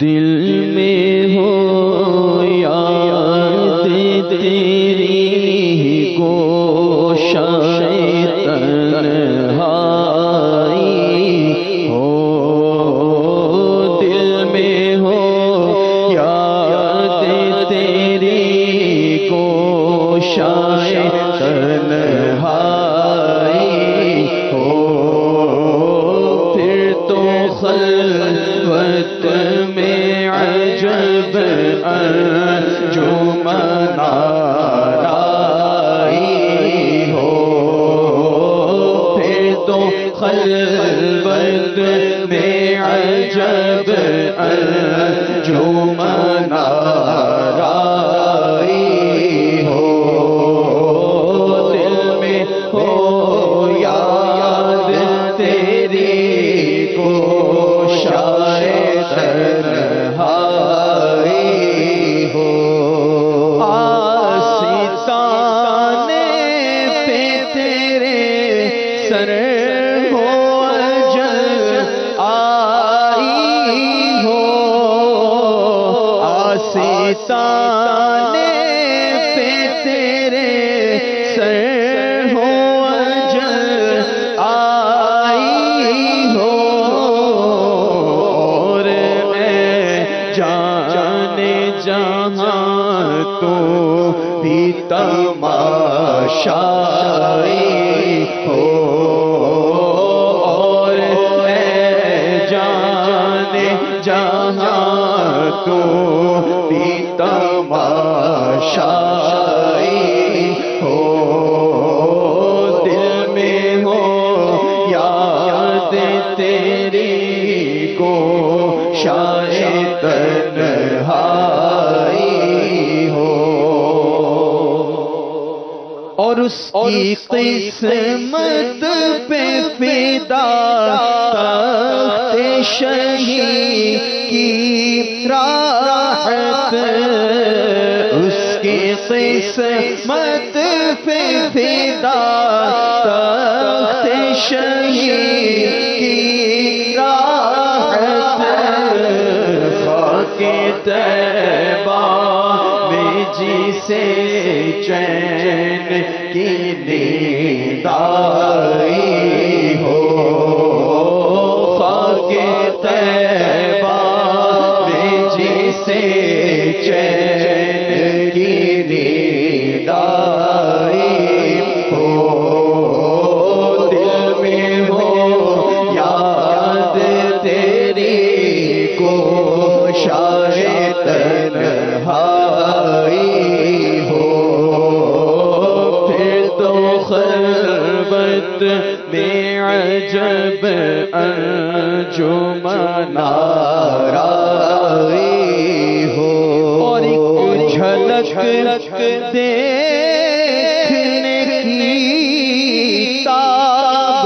دل میں ہو یاد تیری گوشۂ تنہائی ہو، دل میں ہو یاد تیری گوشۂ تنہائی ہو، پھر تو خلوت میں عجب انجمن آرائی ہو، پھر تو خلوت میں عجب انجمن آرائی ہو، دل میں ہو یاد تیری گوشۂ تنہائی ہو، آستانے پہ تیرے سر ہو اجل آئی ہو، آستانے پہ تیرے سر ہو اجل آئی ہو، اور جانے جہاں تو بھی تماشائی ہو، اور جانے جہاں تو بھی تماشائی ہو، دل میں ہو یاد تیری گوشۂ تنہائی ہو، اور اس کی قسمت پہ فدا تخت شہی کی راحت، اس کی قسمت پہ فدا تخت شہی کی راحت، خاک طیبہ میں جسے چین کی نیند آئی ہو، خاک طیبہ میں جسے چین کی نیند آئی ہو، دل میں ہو یاد تیری گوشۂ تنہائی ہو، پھر تو خلوت میں عجب انجمن آرائی ہو، اور ایک جھلک دیکھنے کی تاب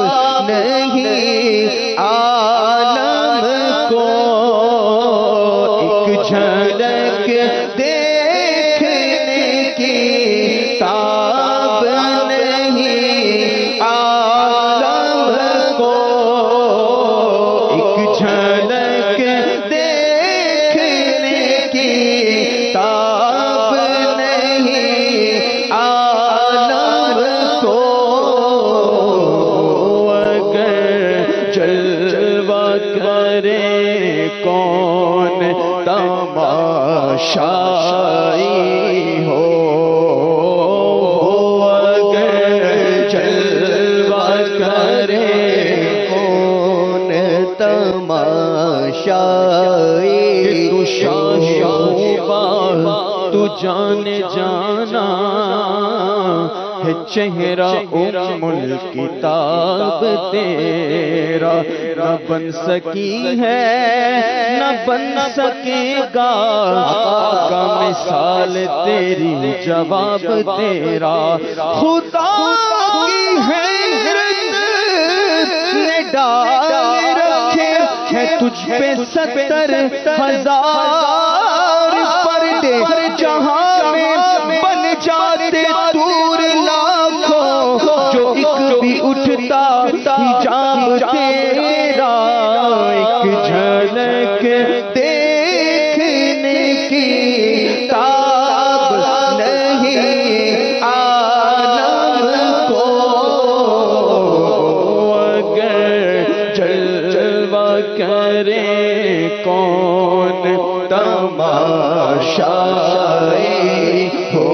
نہیں عالم کو، ایک جھلک دیکھنے کی تاب نہیں عالم کو، ایک جھلک دیکھنے کی تاب نہیں عالم کو، اگر جلوہ کرے کون تماشائی ہو، اگر جلوہ کرے کون تماشائی، تو شاہبہ تو جان جانا ہے چہرہ ام الکتاب تیرا، نہ بن سکی ہے نہ بن سکے گا کا مثال تیری جواب تیرا، خدا کی حیرت نے ڈال رکھے ہے تجھ پہ 70,000 پردے، جہاں میں بن جاتے دور لاکھوں، جو ایک بھی اٹھتا حجاب تیرا، ایک جھلک کرے کون تماشائی ہو،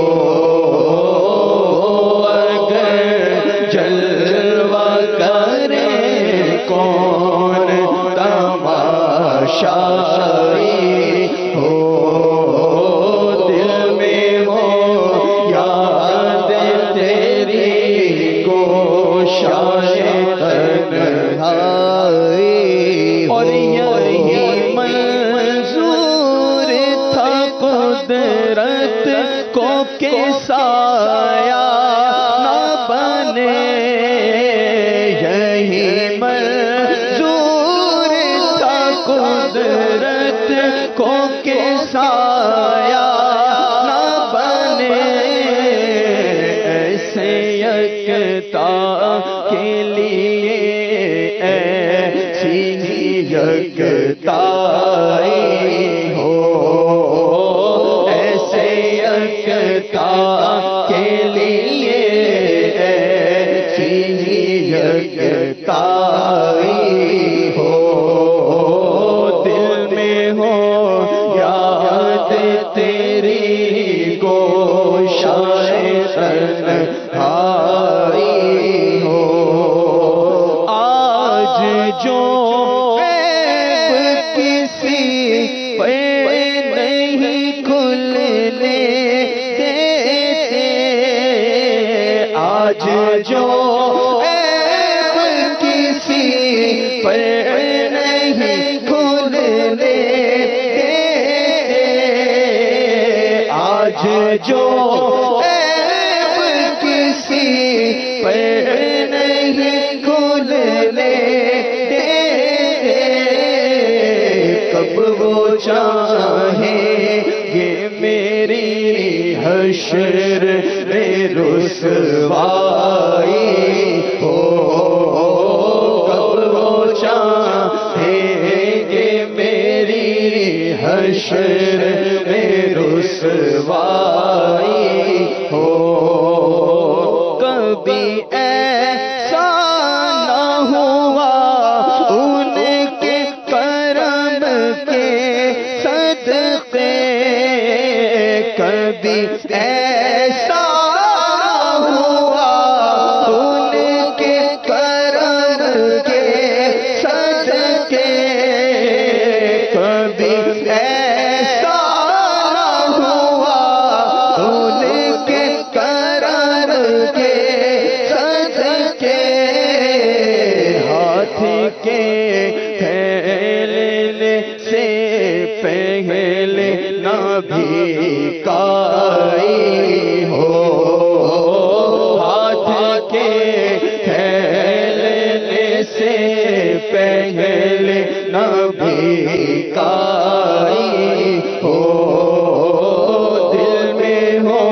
اگر جلوہ کرے کون تماشائی ہو، دل میں ہو یاد تیری گوشائے تنہائی، اور یہی منظور تھا قدرت کو کہ سایہ نہ بنے، یہی منظور تھا قدرت کو کہ سایہ نہ بنے، ایسے یکتا کے لیے ایسی یکتائی ہو، ایسے یکتا کے لیے ایسی یکتائی ہو، دل میں ہو یاد تیری گوشائے تنہائی ہو، آج جو عیب کسی پہ نہیں کھلنے دیتے، آج جو عیب کسی پہ نہیں کھلنے دیتے، آج جو عیب کسی پہ نہیں کھلنے دیتے، کب وہ چاہیں گے میری حشر میں رسوائی ہو، کب وہ چاہیں گے میری حشر میں رسوائی ہو، کبھی ایسا نہ ہوا ان کے کرم کے صدقے، کبھی ایسا ہوا ان کے کرم کے صدقے، کبھی ایسا ہوا ان کے کرم کے صدقے، ہاتھ کے پھیلنے سے پہلے نہ بھیکائی ہو، ہاتھ کے پھیلنے سے پہلے نہ بھیکائی ہو، دل میں ہو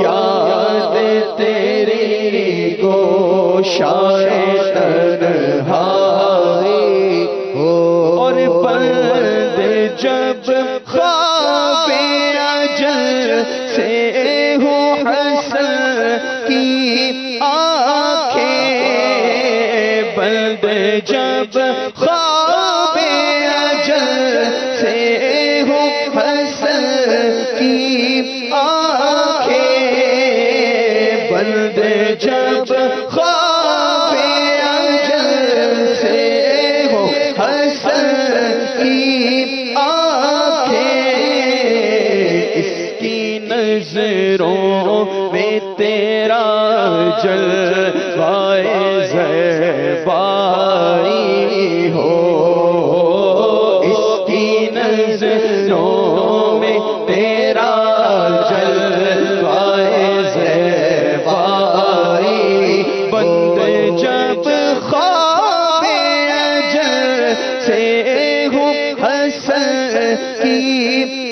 یاد تیری گوشائے تنہائی ہو، اور بند جب خواب اجل سے ہو حسن کی آنکھیں، بند جب خواب اجل سے ہو حسن کی آنکھیں، بند جب خواب اجل سے ہو حسن کی آنکھیں، اس کی نظروں میں تیرا جلوہ زیبائی ہو، اس کی نظروں میں تیرا جلوہ زیبائی، بند جب خواب اجل سے ہو حسن کی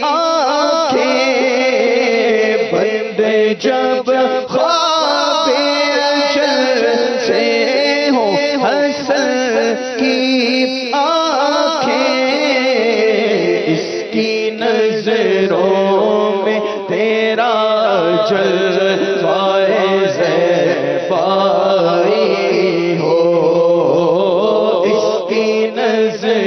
آنکھیں، بند جب خواب اجل سے ہو حسن کی آنکھیں، اس کی نظروں میں تیرا جلوہ زیبائی ہو، اس کی نظر